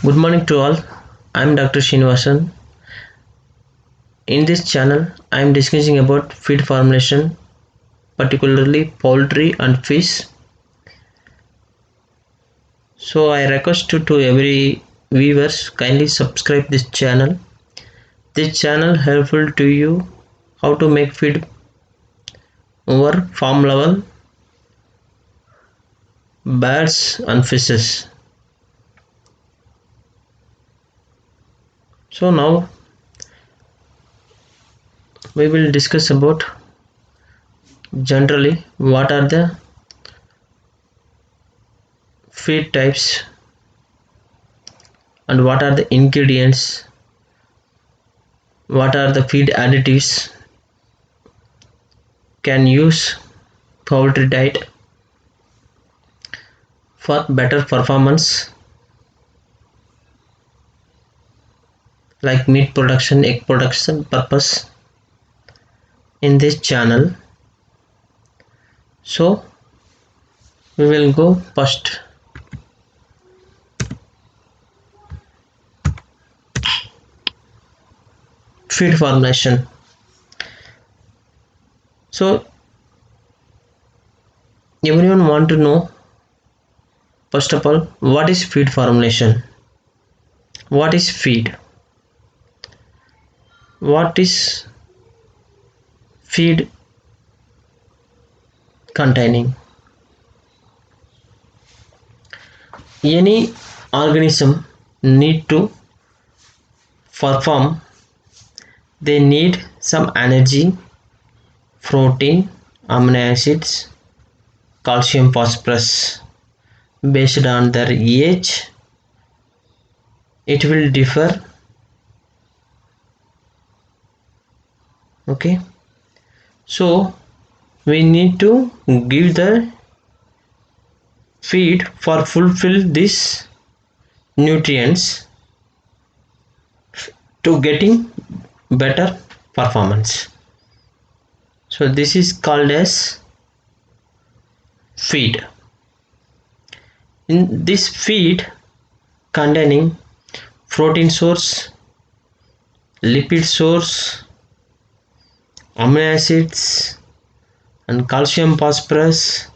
Good morning to all. I am Dr. Srinivasan. In this channel, I am discussing about feed formulation, particularly poultry and fish. So I request to every viewers kindly subscribe this channel. This channel helpful to you how to make feed over farm level birds and fishes. So now we will discuss about generally what are the feed types and what are the ingredients, what are the feed additives can use poultry diet for better performance like meat production, egg production purpose in this channel. So we will go first. Feed formulation. So everyone want to know first of all what is feed formulation, what is feed, what is feed containing. Any organism need to perform, they need some energy, protein, amino acids, calcium, phosphorus. Based on their age, it will differ. Okay, so we need to give the feed for fulfill these nutrients to getting better performance. So this is called as feed. In this feed containing protein source, lipid source, amino acids and calcium phosphorus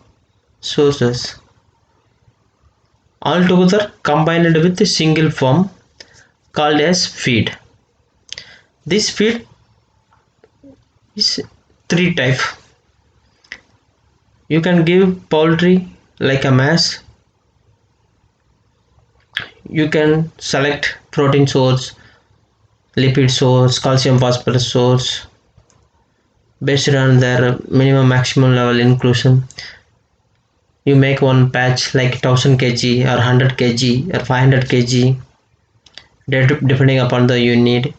sources all together combined with a single form called as feed. This feed is three type. You can give poultry like a maize. You can select protein source, lipid source, calcium phosphorus source based on their minimum maximum level inclusion. You make one batch like 1000 kg or 100 kg or 500 kg depending upon the you need.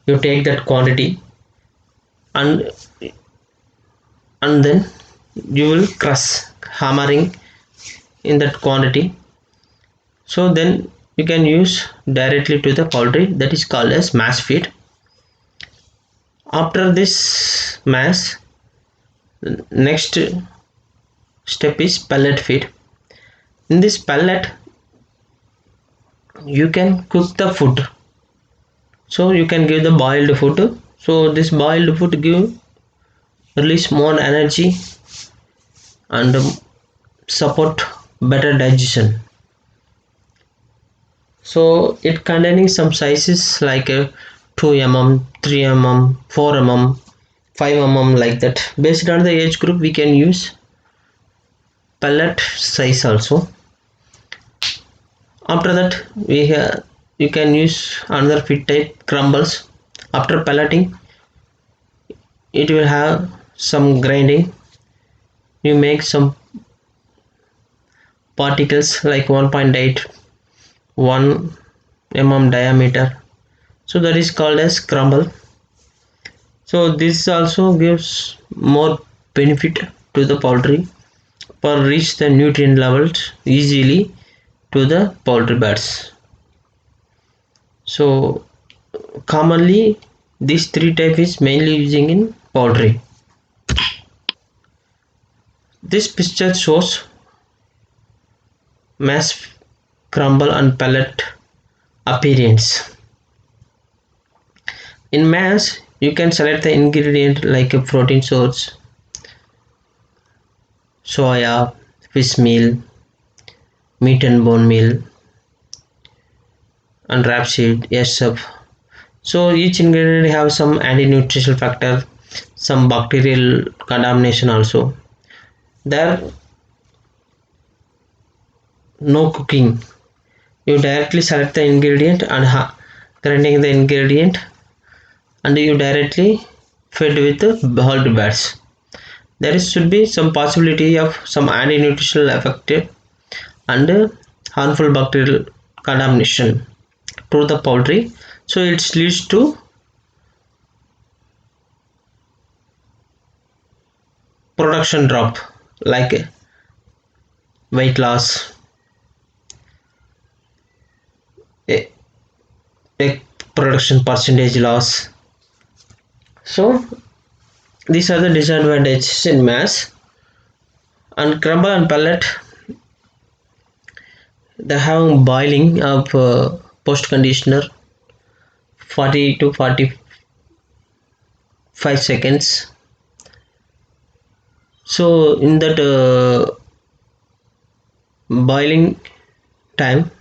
You take that quantity and then you will crush hammering in that quantity. So then you can use directly to the poultry, that is called as mass feed. After this mass, next step is pellet feed. In this pellet you can cook the food, so you can give the boiled food. So this boiled food give release more energy and support better digestion. So it containing some sizes like 2 mm, 3 mm, 4 mm, 5 mm like that. Based on the age group we can use pellet size also. After that you can use another feed type, crumbles. After pelleting it will have some grinding. You make some particles like 1.8 1 mm diameter, so that is called as crumble. So this also gives more benefit to the poultry for reach the nutrient levels easily to the poultry birds. So commonly these three type is mainly using in poultry. This picture shows mass, crumble and pellet appearance. In mass, you can select the ingredient like a protein source, soya, fish meal, meat and bone meal, and rapeseed, sf. So each ingredient have some anti-nutritional factor, some bacterial contamination also. There no cooking. You directly select the ingredient and grinding the ingredient, and you directly fed with the whole bats. There should be some possibility of some anti-nutritional effect and harmful bacterial contamination to the poultry, so it leads to production drop like weight loss, egg production percentage loss. So these are the disadvantages in mass. And crumble and pellet, they have boiling of post conditioner 40 to 45 seconds. So in that boiling time,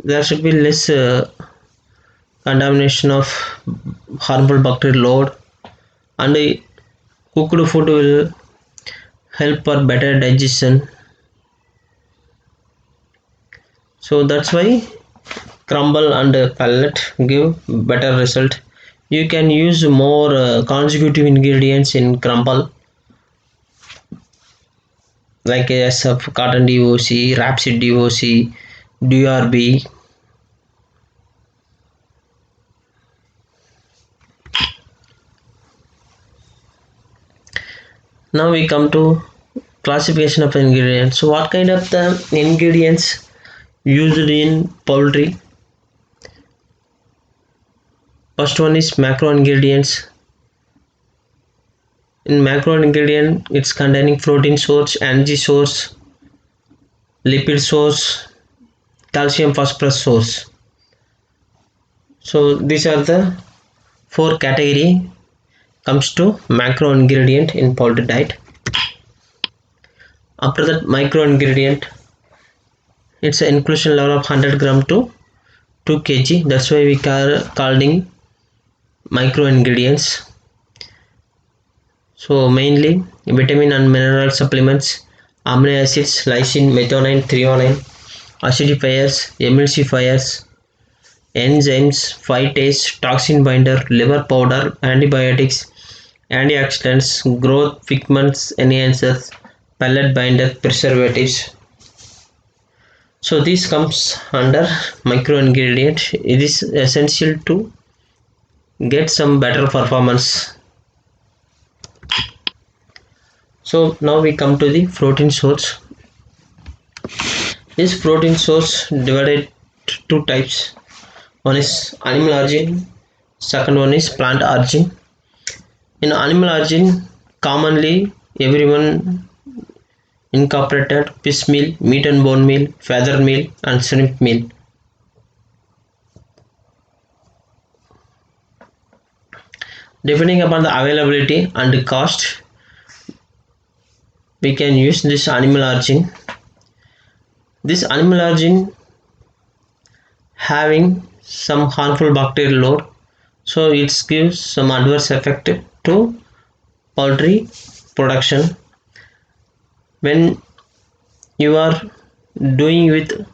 there should be less contamination of harmful bacterial load, and cooked food will help for better digestion. So that's why crumble and pellet give better result. You can use more consecutive ingredients in crumble like SF, cotton DOC, rapeseed DOC, DRB. Now we come to classification of ingredients. So what kind of the ingredients used in poultry? First one is macro ingredients. In macro ingredient, it's containing protein source, energy source, lipid source, calcium phosphorus source. So these are the four category comes to macro ingredient in poultry diet. After that, micro ingredient, it's an inclusion level of 100 gram to 2 kg. That's why we calling micro ingredients. So mainly vitamin and mineral supplements, amino acids, lysine, methionine, threonine, acidifiers, emulsifiers, enzymes, phytase, toxin binder, liver powder, antibiotics, antioxidants, growth pigments, enhancers, pellet binder, preservatives. So this comes under micro ingredient. It is essential to get some better performance. So now we come to the protein source. This protein source divided two types. One is animal origin, second one is plant origin. In animal origin, commonly everyone incorporated fish meal, meat and bone meal, feather meal, and shrimp meal. Depending upon the availability and cost, we can use this animal origin. This animal origin having some harmful bacterial load, so it gives some adverse effect to poultry production. When you are doing with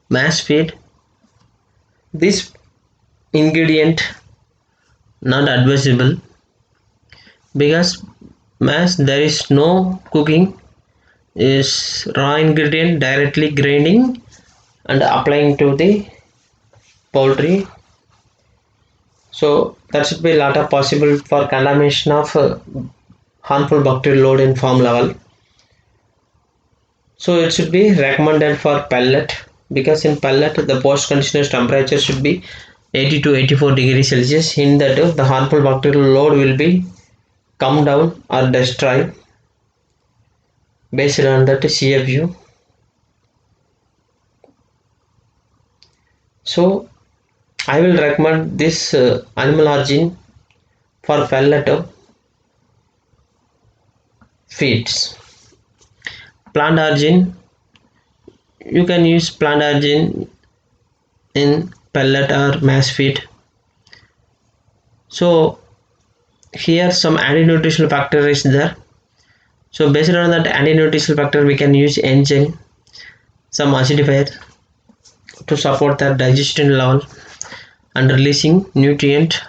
mass feed, this ingredient not advisable, because mass there is no cooking, is raw ingredient directly grinding and applying to the poultry. So that should be a lot of possible for contamination of harmful bacterial load in farm level. So it should be recommended for pellet, because in pellet the post conditioner's temperature should be 80 to 84 degrees Celsius. In that the harmful bacterial load will be come down or destroyed based on that CFU. So I will recommend this animal origin for pellet feeds. Plant origin, you can use plant origin in pellet or mass feed. So here some anti-nutritional factor is there. So based on that anti-nutritional factor, we can use enzyme, some acidifier to support the digestion level and releasing nutrient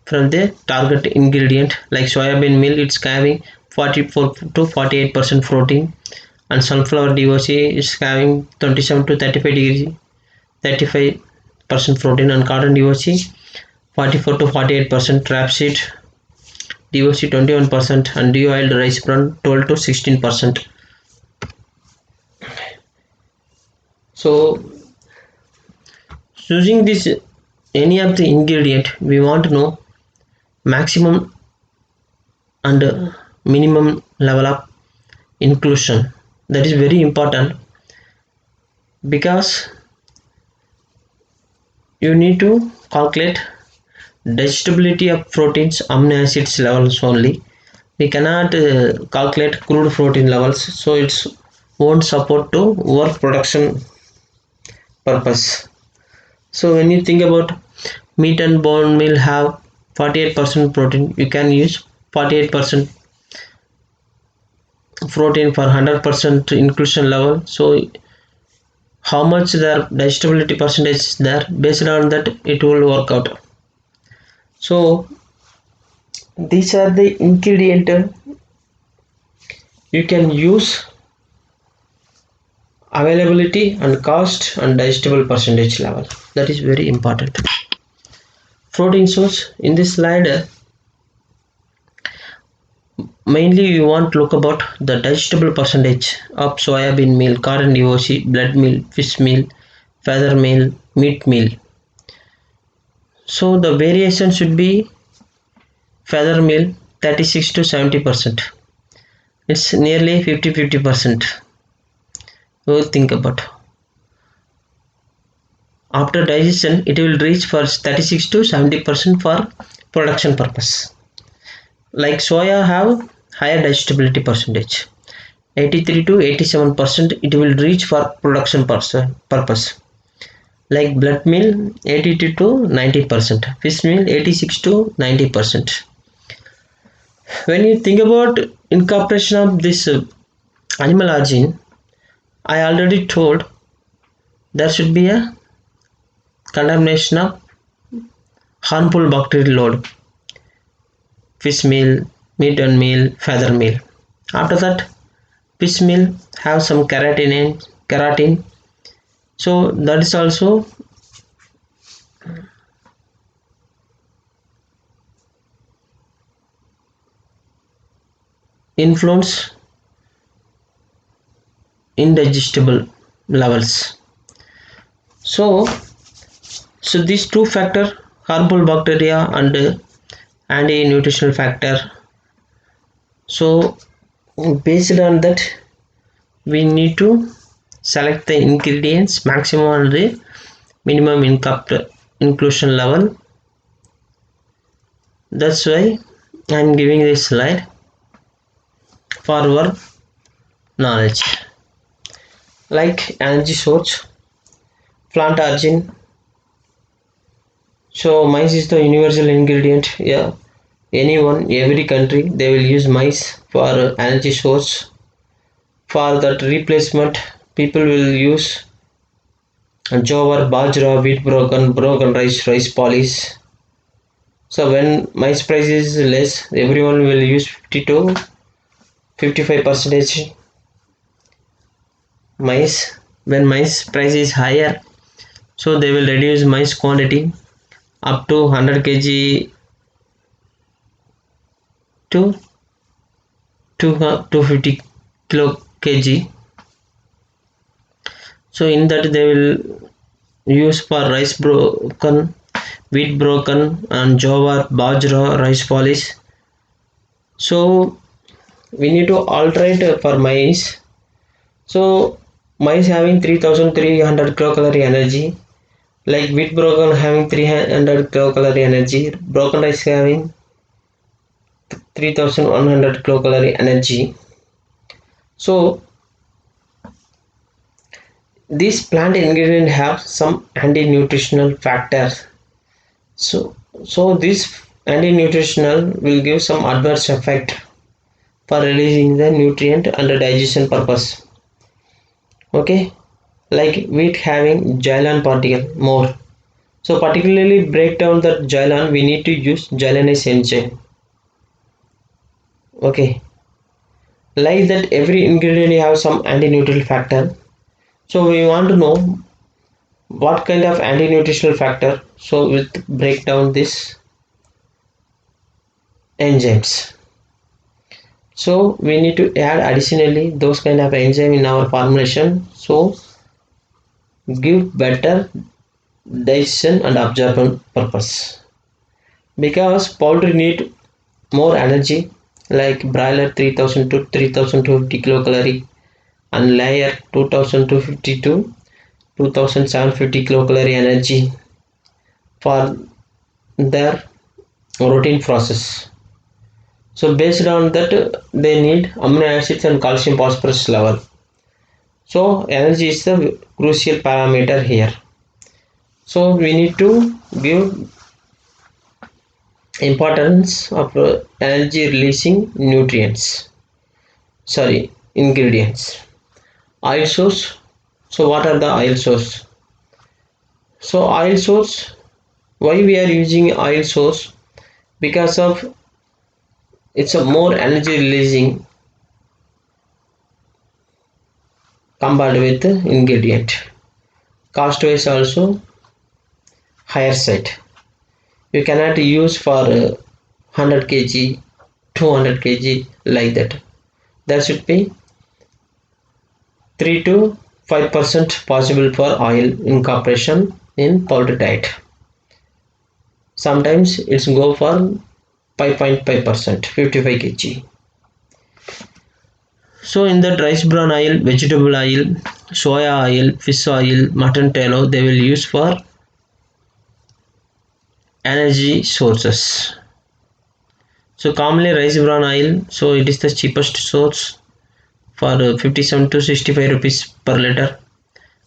from the target ingredient. Like soybean meal, it's having 44 to 48% protein, and sunflower DOC is having 27 to 35% protein, and cotton DOC 44 to 48%, rapeseed DOC 21%, and de-oiled rice bran 12 to 16%. So using this any of the ingredient, we want to know maximum and minimum level of inclusion. That is very important, because you need to calculate digestibility of proteins, amino acids levels only. We cannot calculate crude protein levels, so it won't support to work production purpose. So when you think about meat and bone meal have 48% protein, you can use 48% protein for 100% inclusion level. So how much their digestibility percentage is there, based on that it will work out. So these are the ingredient you can use, availability and cost and digestible percentage level. That is very important. Protein source in this slide, mainly you want to look about the digestible percentage of soybean meal, cotton DOC, blood meal, fish meal, feather meal, meat meal. So the variation should be feather meal 36 to 70%. It's nearly 50-50%. We'll think about. After digestion, it will reach for 36 to 70% for production purpose. Like soya have higher digestibility percentage, 83 to 87% it will reach for production purpose. Like blood meal 82 to 90%, fish meal 86 to 90%. When you think about incorporation of this animal origin, I already told there should be a contamination of harmful bacterial load. Fish meal, meat and meal, feather meal. After that, fish meal have some keratin. So that is also influence indigestible levels. So these two factor, harmful bacteria and anti-nutritional factor. So based on that, we need to select the ingredients maximum and the minimum inclusion level. That's why I am giving this slide for our knowledge. Like energy source, plant origin. So maize is the universal ingredient. Yeah, every country they will use maize for energy source. For that replacement, people will use jowar, bajra, wheat broken rice polish. So when maize price is less, everyone will use 50 to 55% maize. When maize price is higher, so they will reduce maize quantity up to 100 kg to 250 kg. So in that they will use for rice broken, wheat broken, and jowar, bajra, rice polish. So we need to alterate for maize. So maize having 3300 kilocalorie energy, Like wheat broken having 300 kilocalorie energy, broken rice having 3100 kilocalorie energy. So these plant ingredients have some anti-nutritional factors. So this anti-nutritional will give some adverse effect for releasing the nutrient under digestion purpose. Okay, like wheat having gylon particle more. So particularly break down the gylon, we need to use gylonase enzyme. Okay, like that every ingredient have some anti-nutritional factor. So we want to know what kind of anti-nutritional factor. So we'll break down this enzymes. So we need to add additionally those kind of enzyme in our formulation. So give better digestion and absorption purpose. Because poultry need more energy, like broiler 3000 to 3250 kilocalorie and layer 2250 to 2750 kilocalorie energy for their routine process. So based on that, they need amino acids and calcium phosphorus level. So energy is the crucial parameter here. So we need to give importance of energy releasing nutrients. Sorry, ingredients. Oil source. So what are the oil source? So oil source. Why we are using oil source? Because of it's a more energy releasing compared with the ingredient. Cost wise also higher side. You cannot use for 100 kg, 200 kg like that. There should be 3 to 5% possible for oil incorporation in poultry diet. Sometimes it's go for 5.5%, 55 kg. So in that rice bran oil, vegetable oil, soya oil, fish oil, mutton tallow, they will use for energy sources. So commonly rice bran oil, so it is the cheapest source for 57 to 65 rupees per liter.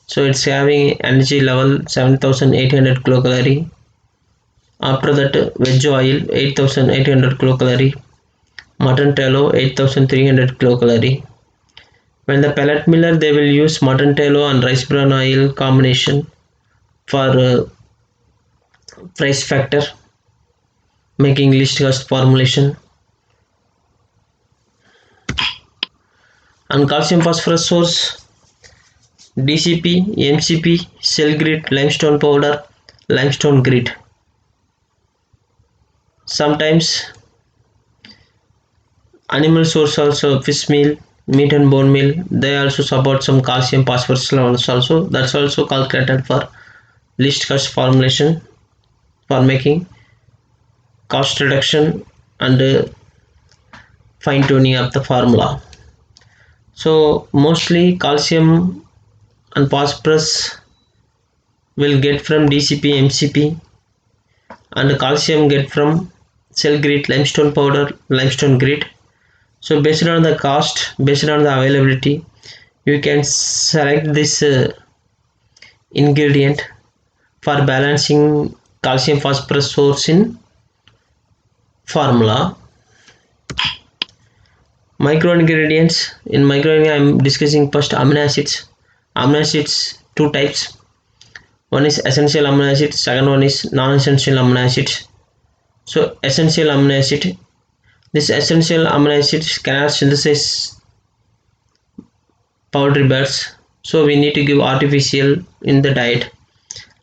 So it's having energy level 7800 kilocalorie. After that veg oil 8800 kilocalorie, mutton tallow 8300 kilocalorie. When the pellet miller, they will use mutton tallow and rice bran oil combination for price factor, making least cost formulation. And calcium phosphorus source DCP, MCP, cell grit, limestone powder, limestone grit. Sometimes animal source also fish meal, meat and bone meal, they also support some calcium phosphorus levels also. That's also calculated for least cost formulation for making cost reduction and fine tuning of the formula. So mostly calcium and phosphorus will get from DCP, MCP, and calcium get from cell grit, limestone powder, limestone grit. So based on the cost, based on the availability, you can select this ingredient for balancing calcium phosphorus source in formula. Micro ingredients, in micro I am discussing first amino acids. Amino acids two types. One is essential amino acid, second one is non-essential amino acids. So essential amino acid, this essential amino acids cannot synthesize poultry birds, so we need to give artificial in the diet,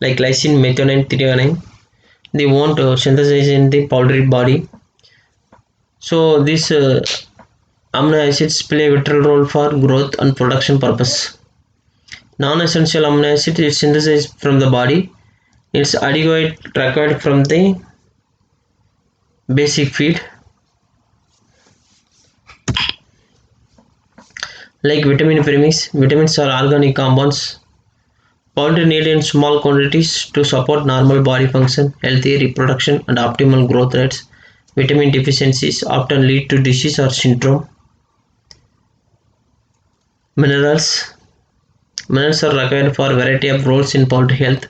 like lysine, methionine, threonine. They won't synthesize in the poultry body. So these amino acids play a vital role for growth and production purpose. Non-essential amino acid is synthesized from the body. It's adequate required from the basic feed, like vitamin premix. Vitamins are organic compounds Poultry need in small quantities to support normal body function, healthy reproduction, and optimal growth rates. Vitamin deficiencies often lead to disease or syndrome. Minerals. Minerals are required for a variety of roles in poultry health.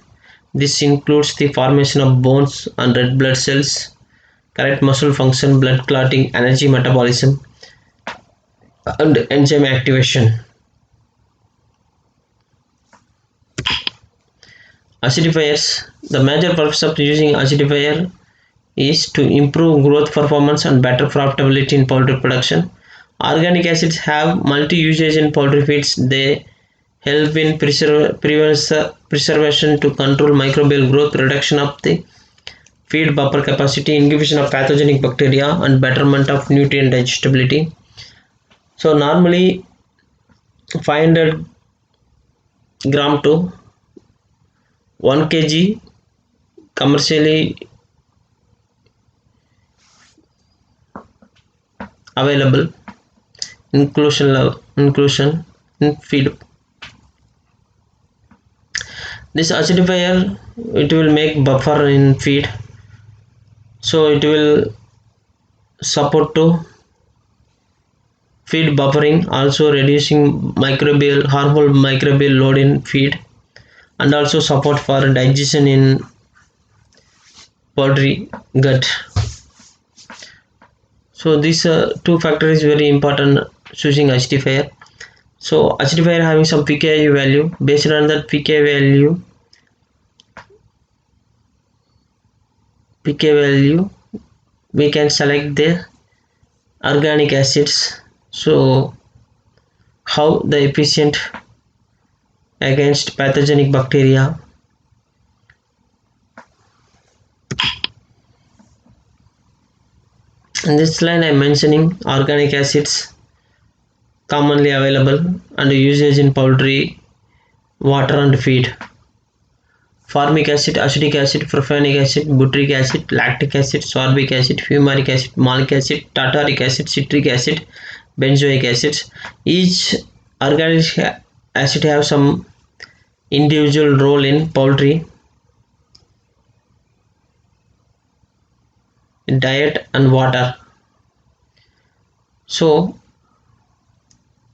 This includes the formation of bones and red blood cells, correct muscle function, blood clotting, energy metabolism, and enzyme activation. Acidifiers. The major purpose of using acidifier is to improve growth performance and better profitability in poultry production. Organic acids have multi-usage in poultry feeds. They help in preservation to control microbial growth, reduction of the feed buffer capacity, inhibition of pathogenic bacteria, and betterment of nutrient digestibility. So normally 500 gram to 1 kg commercially available inclusion in feed. This acidifier, it will make buffer in feed, so it will support to feed buffering, also reducing harmful microbial load in feed, and also support for digestion in poultry gut. So these two factors is very important choosing acidifier. So acidifier having some pKi value. Based on that pK value, we can select the organic acids. So how the efficient against pathogenic bacteria. In this line I am mentioning organic acids commonly available and usage in poultry, water and feed. Formic acid, acetic acid, propionic acid, butyric acid, lactic acid, sorbic acid, fumaric acid, malic acid, tartaric acid, citric acid, benzoic acids. Each organic acid have some individual role in poultry diet and water. So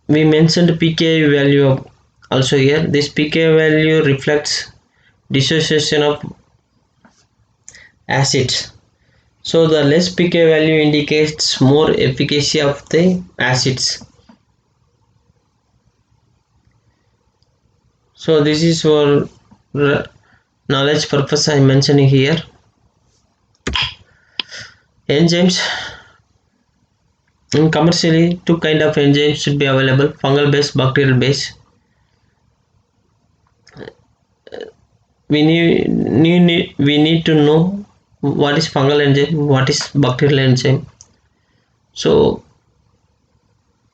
we mentioned pKa value also here. This pKa value reflects dissociation of acids. So the less pKa value indicates more efficacy of the acids. So this is for knowledge purpose I am mentioning here. Enzymes. In commercially, two kind of enzymes should be available: fungal base, bacterial base. We need to know what is fungal enzyme, what is bacterial enzyme. So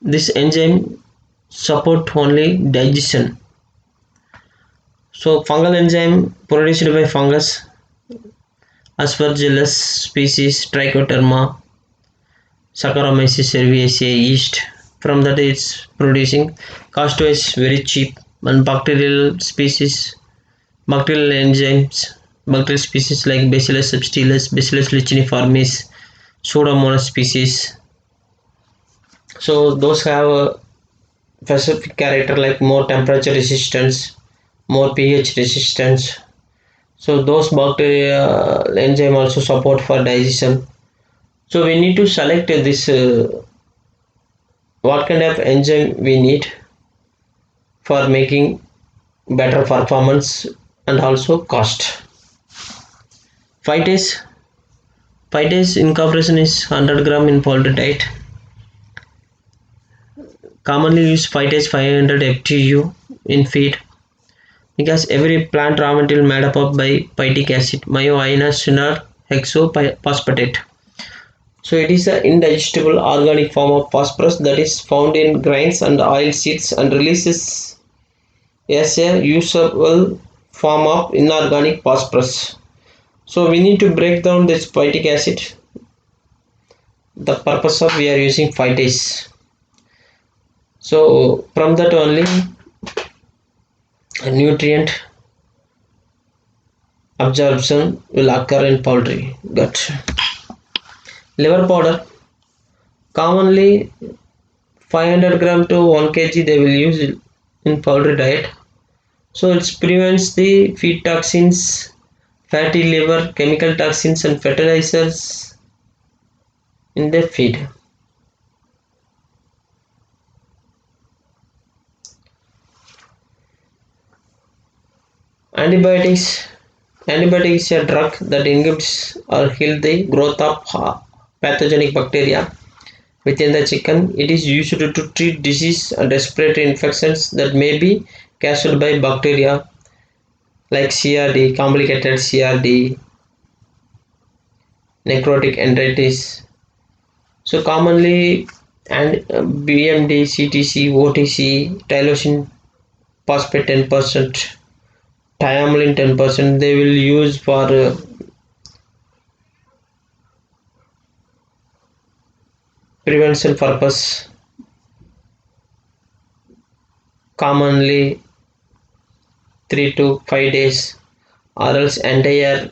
this enzyme support only digestion. So fungal enzyme produced by fungus, Aspergillus species, Trichoderma, Saccharomyces cerevisiae yeast. From that it's producing. Cost wise very cheap. And bacterial enzymes, bacterial species like Bacillus subtilis, Bacillus licheniformis, Pseudomonas species. So those have a specific character like more temperature resistance, more pH resistance. So those bacteria enzyme also support for digestion. So we need to select this what kind of enzyme we need for making better performance and also cost. Phytase. Phytase incorporation is 100 gram in poultry diet. Commonly used phytase 500 FTU in feed because every plant raw material made up of by phytic acid, myoinosine hexophosphatate. So it is an indigestible organic form of phosphorus that is found in grains and oil seeds and releases as a usable form of inorganic phosphorus. So we need to break down this phytic acid. The purpose of we are using phytase. So from that only a nutrient absorption will occur in poultry. Gut. Liver powder, commonly 500 gram to 1 kg they will use in poultry diet. So it prevents the feed toxins, fatty liver, chemical toxins and fertilizers in the feed. Antibiotics. Antibiotics is a drug that inhibits or kills the growth of pathogenic bacteria within the chicken. It is used to treat disease and respiratory infections that may be caused by bacteria like CRD, complicated CRD, necrotic enteritis. So commonly and BMD, CTC, OTC, tyrosine phosphate 10%, thiamulin 10% they will use for prevention purpose, commonly 3 to 5 days or else entire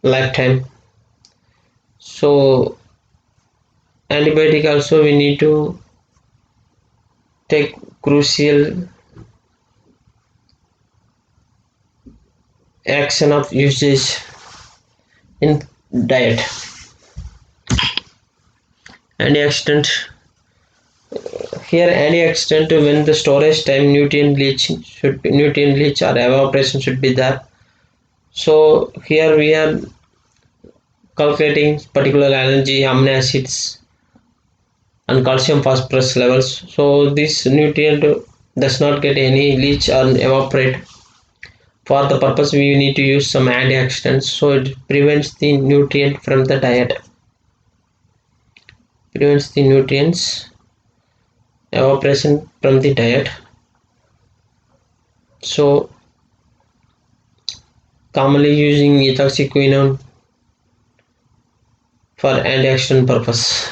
lifetime. So antibiotic also we need to take crucial action of usage in diet. Antioxidant, here antioxidant when the storage time nutrient leach or evaporation should be there. So here we are calculating particular allergy amino acids and calcium phosphorus levels. So this nutrient does not get any leach or evaporate. For the purpose we need to use some antioxidants, so it prevents the nutrient from the diet, prevents the nutrients evaporation from the diet. So commonly using ethoxyquinone for antioxidant purpose.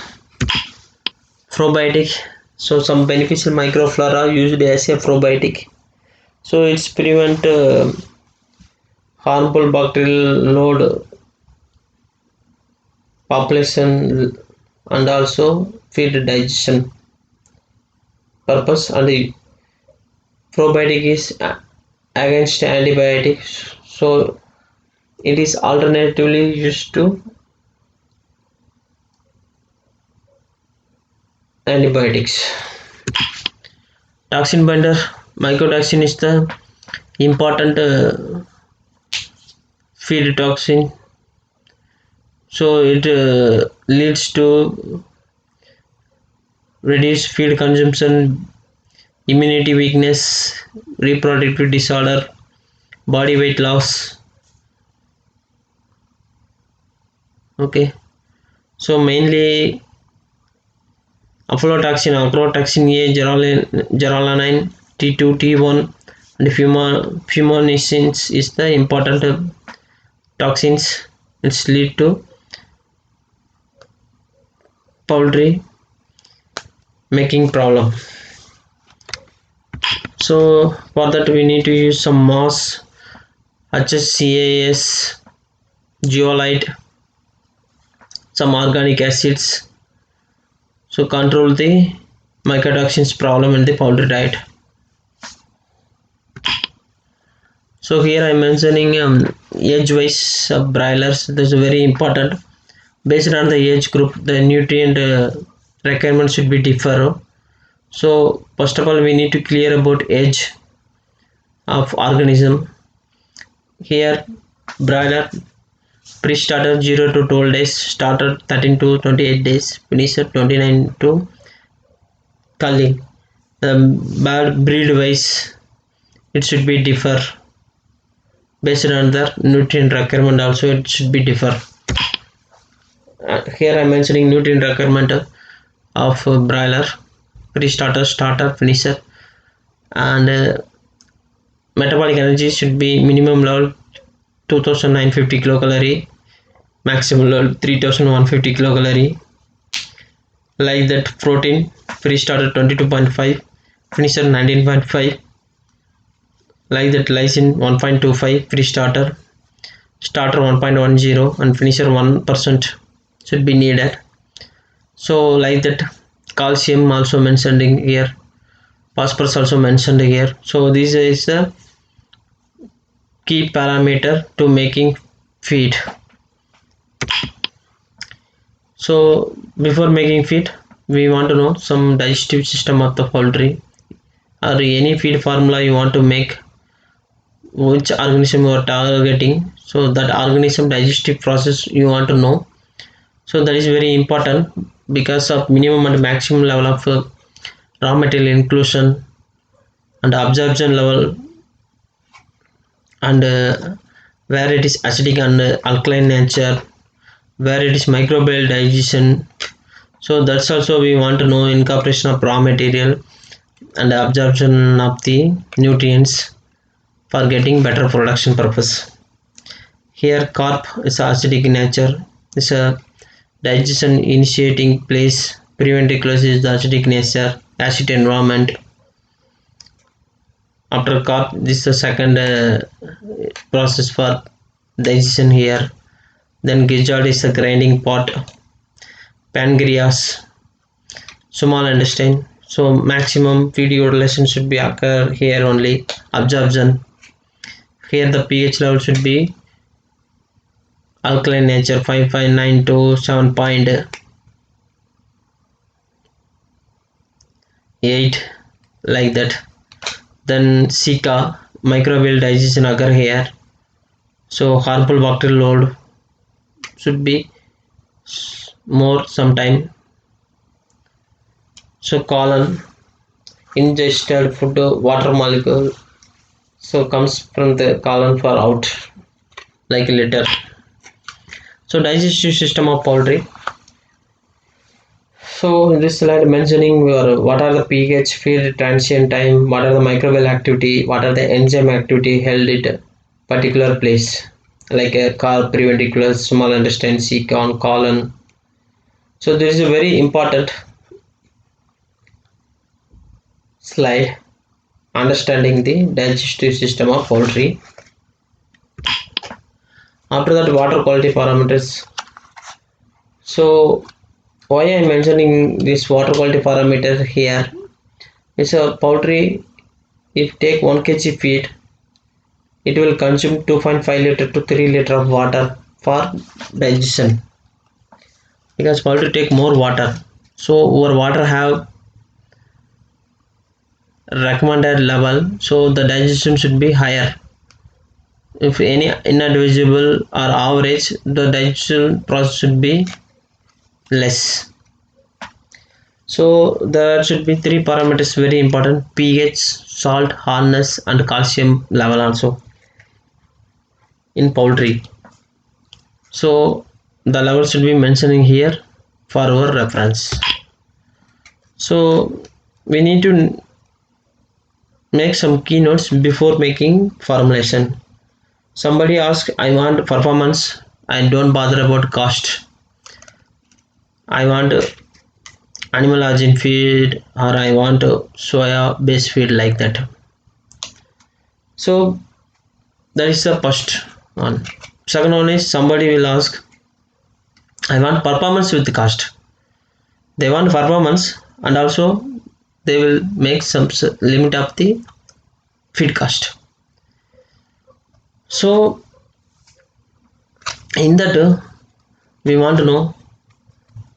Probiotic, so some beneficial microflora used as a probiotic, so it's prevent harmful bacterial load population and also feed digestion purpose. And the probiotic is against antibiotics, so it is alternatively used to antibiotics. Toxin binder, mycotoxin is the important feed toxin, so it leads to reduced feed consumption, immunity weakness, reproductive disorder, body weight loss. Okay, so mainly aflatoxin, acrotoxin A, zearalenine, T2, T1 and fumonisin is the important toxins. It's lead to poultry making problem. So for that we need to use some moss, HCAS, zeolite, some organic acids, so control the mycotoxins problem in the poultry diet. So here I am mentioning age wise broilers. This is very important. Based on the age group, the nutrient requirement should be differ. So first of all we need to clear about age of organism. Here broiler pre-starter 0 to 12 days, starter 13 to 28 days, finisher 29 to culling. The breed wise it should be differ, based on the nutrient requirement also it should be differ. Here I am mentioning nutrient requirement of broiler pre-starter, starter, finisher, and metabolic energy should be minimum level 2950 kilocalorie, maximum level 3150 kilocalorie. Like that, protein pre-starter 22.5, finisher 19.5, like that lysine 1.25 pre-starter, starter 1.10, and finisher 1% should be needed. So like that calcium also mentioned in here, phosphorus also mentioned here. So this is the key parameter to making feed. So before making feed, we want to know some digestive system of the poultry, or any feed formula you want to make, which organism you are targeting, so that organism digestive process you want to know. So that is very important because of minimum and maximum level of raw material inclusion and absorption level, and where it is acidic and alkaline nature, where it is microbial digestion. So that's also we want to know incorporation of raw material and absorption of the nutrients for getting better production purpose. Here carp is acidic in nature, is a digestion initiating place, preventriculus is the acidic nature, acid environment. After carp, this is the second process for digestion here. Then gizzard is the grinding pot, pancreas, small intestine. So maximum feed utilization should be occur here only. Absorption. Here the pH level should be alkaline nature 5.9 to 7.8, like that. Then Sika microbial digestion occur here. So harmful bacterial load should be more sometime. So colon ingested food water molecule, so comes from the colon for out like a litter. So digestive system of poultry. So in this slide mentioning what are the pH, feed transient time, what are the microbial activity, what are the enzyme activity held at particular place, like a carb, preventriculus, small intestine, cecon, colon. So this is a very important slide understanding the digestive system of poultry. After that, water quality parameters. So why I am mentioning this water quality parameter here is a poultry, if take 1 kg feed, it will consume 2.5 liter to 3 liter of water for digestion, because poultry take more water. So our water have recommended level, so the digestion should be higher. If any inadvisable or average, the digestion process should be less. So there should be three parameters very important: pH, salt, hardness, and calcium level also in poultry. So the level should be mentioning here for our reference. So we need to make some keynotes before making formulation. Somebody asks, I want performance, I don't bother about cost. I want animal origin feed, or I want soya based feed, like that. So that is the first one. Second one is somebody will ask, I want performance with the cost. They want performance, and also they will make some limit of the feed cost. So in that we want to know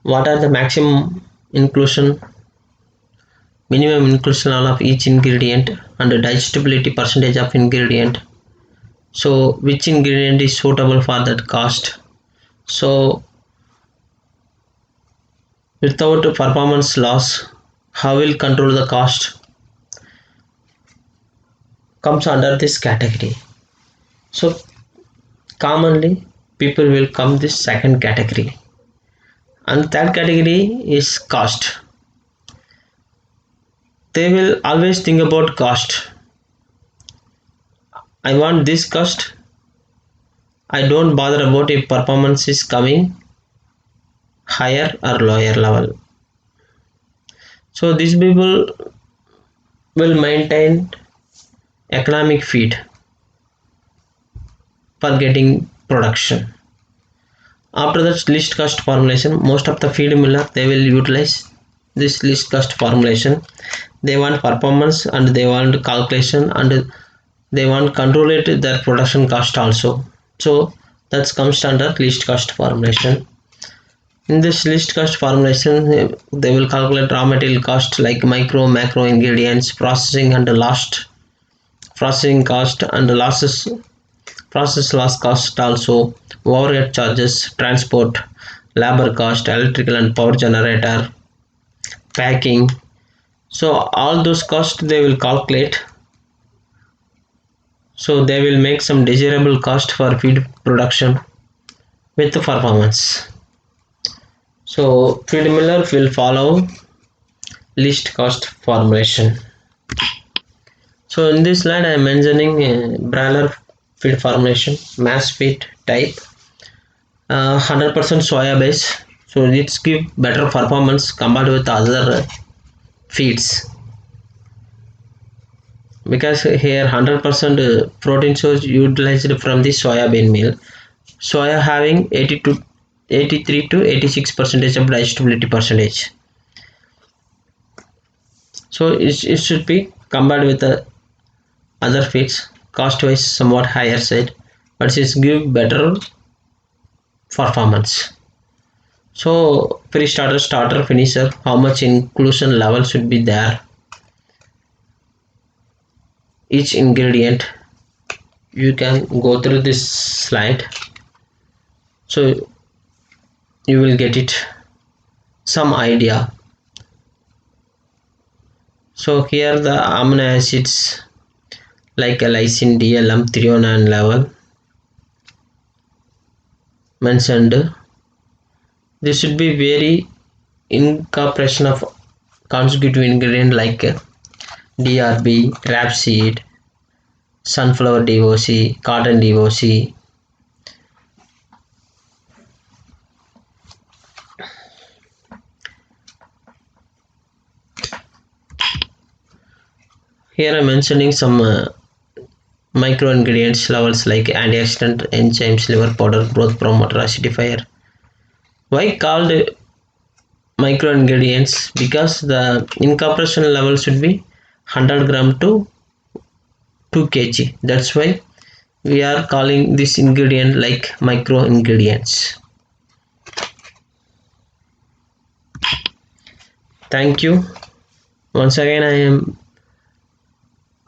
what are the maximum inclusion, minimum inclusion of each ingredient, and the digestibility percentage of ingredient. So which ingredient is suitable for that cost. So without performance loss, how will control the cost, comes under this category. So commonly people will come this second category, and third category is cost. They will always think about cost. I want this cost, I don't bother about if performance is coming higher or lower level. So these people will maintain economic feed for getting production. After that list cost formulation, most of the feed miller they will utilize this list cost formulation. They want performance and they want calculation and they want control it their production cost also. So that comes under list cost formulation. In this list cost formulation, they will calculate raw material cost like micro, macro ingredients, processing and last processing cost and losses, process loss cost also, overhead charges, transport, labor cost, electrical and power generator, packing. So all those costs they will calculate. So they will make some desirable cost for feed production with performance. So feed miller will follow least cost formulation. So in this slide I am mentioning broiler feed formulation, mass feed type, 100% soya base. So it's give better performance compared with other feeds because here 100% protein source utilized from the soybean meal. Soya having 83 to 86 percentage of digestibility percentage. So it should be compared with the other feeds, cost wise somewhat higher side, but it give better performance. So pre-starter, starter, finisher, how much inclusion level should be there, each ingredient you can go through this slide, so you will get it some idea. So here the amino acids like lysine, DLM, threonine level mentioned. This should be very incorporation of consecutive ingredient like DRB, rapeseed, sunflower DOC, cotton DOC. Here I am mentioning some micro ingredients levels like antioxidant, enzymes, liver powder, growth promoter, acidifier. Why called micro ingredients? Because the incorporation level should be 100 gram to 2 kg. That's why we are calling this ingredient like micro ingredients. Thank you. Once again I am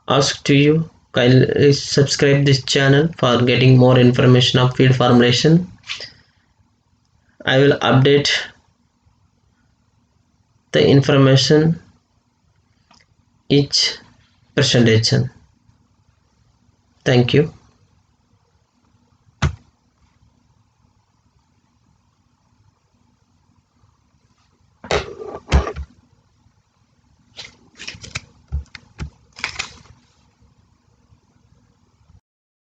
asked to you kindly subscribe this channel for getting more information of feed formulation. I will update the information each presentation. Thank you.